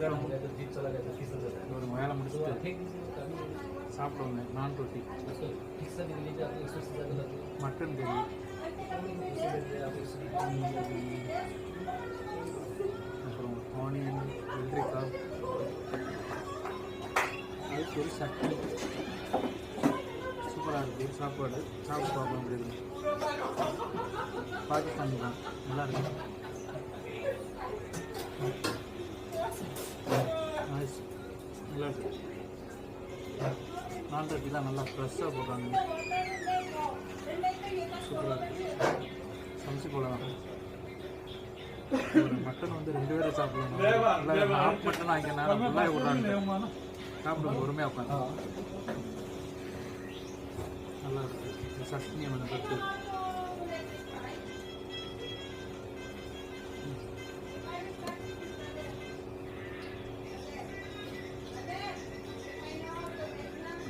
ஒரு வேலை முடிச்சுட்டு சாப்பிடுவாங்க. நான் ரொட்டி, மட்டன் கறி, அப்புறம் ஆனியன், வெள்ளரிக்காய், அதுக்கு ஒரு சட்னி. சூப்பராக இருக்குது சாப்பாடு. சாப்பிட்டு பார்க்க முடியுது. பாகிஸ்தானி தான், நல்லா இருக்கு. நைஸ், நல்லா இருக்கு. நான் ரொட்டி தான் நல்லா ஃப்ரெஷ்ஷாக போடுறாங்க. சூப்பராக இருக்குது. சமைச்சு போடலாம். ஒரு மட்டன் வந்து 2 பேரும் சாப்பிடலாம். நல்லா ஹாஃப் மட்டன் வாங்கினா நல்லா விட்றாங்க. சாப்பிடுவோம் பொறுமையாக உட்காந்து. நல்லா இருக்குது. சட்னி ஒன்று கட்டு.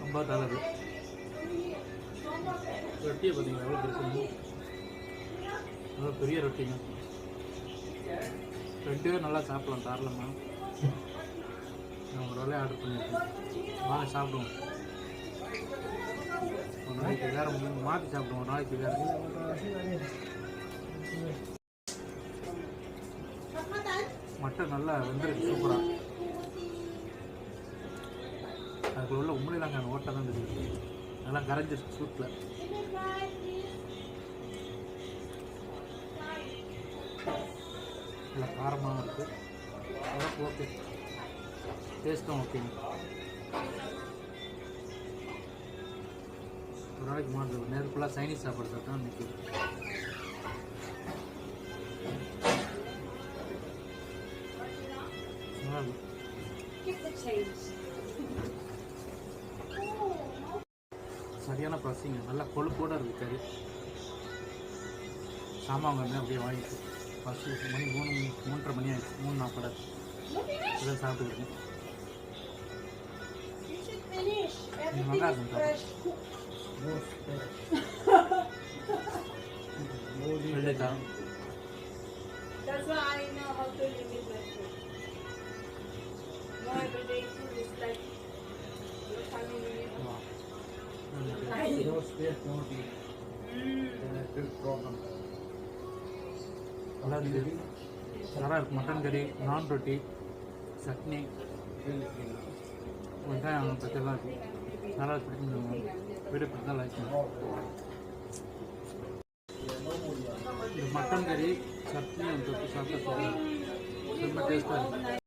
ரொம்ப தளரு. ரொட்டியை பார்த்தீங்களா எவ்வளோ பெருசு, நல்லா பெரிய ரொட்டிங்க. 2 பேர் நல்லா சாப்பிடலாம் தாராளமா. நான் ஒரு வேலையை ஆர்டர் பண்ணியிருக்கேன். வாங்க சாப்பிடுவோம். ஒரு நாளைக்கு வேறு மாற்றி சாப்பிடுவோம். ஒரு நாளைக்கு வேறு. மட்டன் நல்லா வெந்திருக்கு சூப்பராக. அதுக்குள்ள உள்ள உண்மையிலாங்க அங்கே ஓட்டை தான் தெரியுது. நல்லா கரைஞ்சிருக்கு சூட்டில். நல்லா காரமாகவும் இருக்குது. அதான் ஓகே, டேஸ்ட்டும் ஓகேங்க. ஒரு நாளைக்கு மாற்று நேரம் ஃபுல்லாக சைனீஸ் சாப்பாடு சாப்பிட்டா நிற்கிது. சரியான பசிங்க. நல்லா கொழுப்போடு இருக்குது கறி. சாமான் வந்து அப்படியே வாங்கிட்டு பசி மணி 3:30 மணி ஆயிடுச்சு. 3:40 இதான் சாப்பிட்டுருக்கேன். நல்லா இருக்கும். வெள்ளைக்காய் நல்லா இருக்குது. நல்லா இருக்குது. மட்டன் கறி, நான் ரொட்டி, சட்னி, வெங்காயம் பச்செல்லாம் இருக்குது. நல்லா பிடிக்கும். வீடு பிடிச்சி தான் லைக் பண்ணும். மட்டன் கறி சட்னி தொட்டு சாப்பிட்டா ரொம்ப டேஸ்ட்டாக இருக்குது.